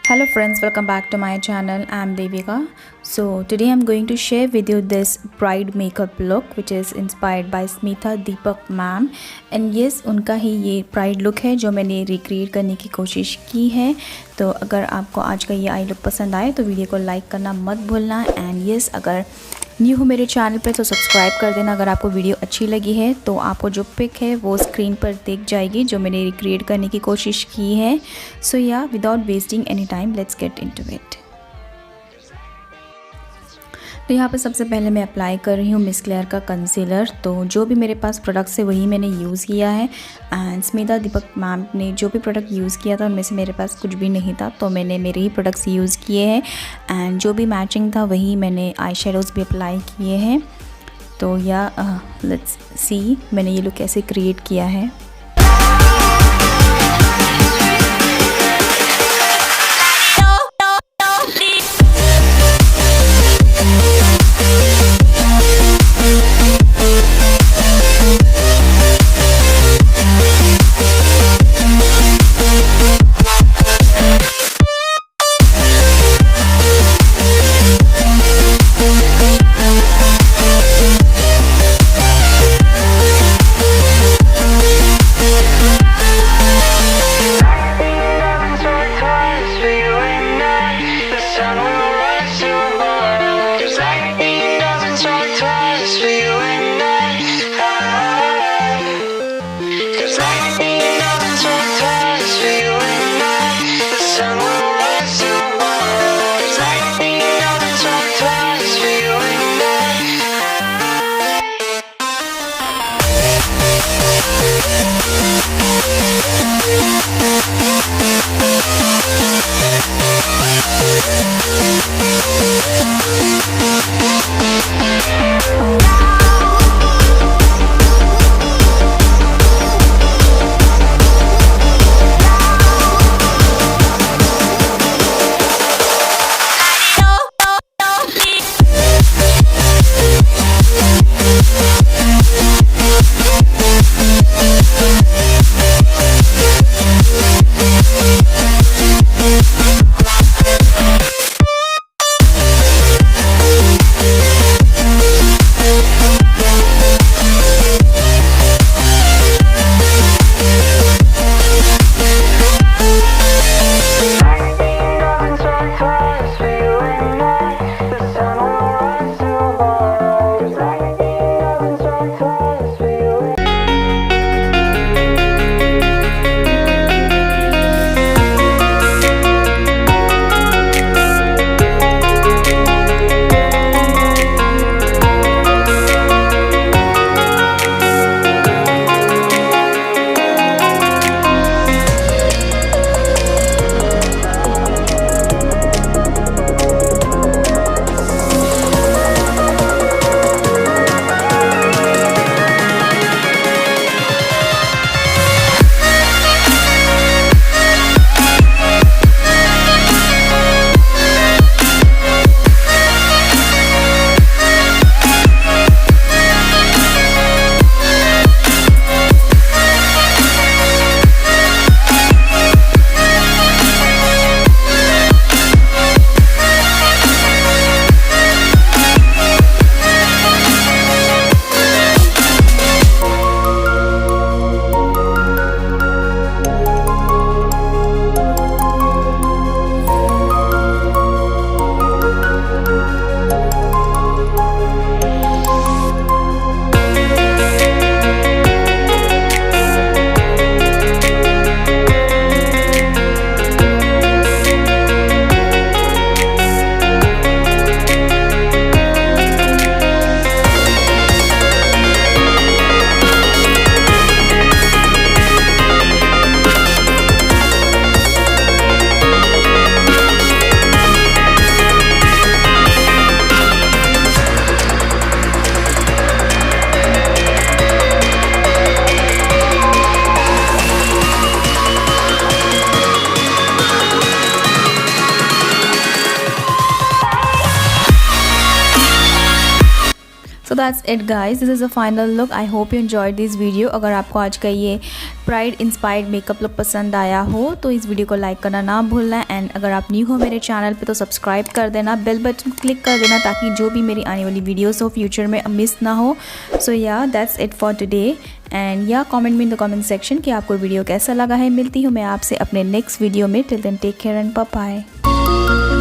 Hello friends, welcome back to my channel. I'm Devika. So today I'm going to share with you this bride makeup look which is inspired by SmithaDeepak ma'am. And yes, उनका ही ये bride look है जो मैंने recreate करने की कोशिश की है. तो अगर आपको आज का ये आई लुक पसंद आए तो वीडियो को लाइक करना मत भूलना. एंड यस, अगर न्यू हो मेरे चैनल पे तो सब्सक्राइब कर देना. अगर आपको वीडियो अच्छी लगी है तो आपको जो पिक है वो स्क्रीन पर दिख जाएगी जो मैंने रिक्रिएट करने की कोशिश की है. सो या without wasting any time let's get into it. तो यहाँ पे सबसे पहले मैं अप्लाई कर रही हूँ मिस क्लेयर का कंसीलर. तो जो भी मेरे पास प्रोडक्ट्स है वही मैंने यूज़ किया है. एंड स्मिथादीपक मैम ने जो भी प्रोडक्ट यूज़ किया था उनमें से मेरे पास कुछ भी नहीं था तो मैंने मेरे ही प्रोडक्ट्स यूज़ किए हैं. एंड जो भी मैचिंग था वही मैंने आई शेडोज़ भी अप्लाई किए हैं. तो या लेट्स सी मैंने ये लुक कैसे क्रिएट किया है. That's it guys, this is a final look. I hope you enjoyed this video. अगर आपको आज का ये प्राइड इंस्पायर्ड मेकअप लुक पसंद आया हो तो इस वीडियो को लाइक करना ना भूलना। एंड अगर आप न्यू हो मेरे चैनल पे तो सब्सक्राइब कर देना, बेल बटन क्लिक कर देना ताकि जो भी मेरी आने वाली वीडियोस हो फ्यूचर में मिस ना हो। So yeah that's it for today. And yeah comment me in the comment section कि आपको वीडियो कैसा लगा है। मिलती हूँ मैं आपसे अपने नेक्स्ट वीडियो में। Till then take care and bye bye.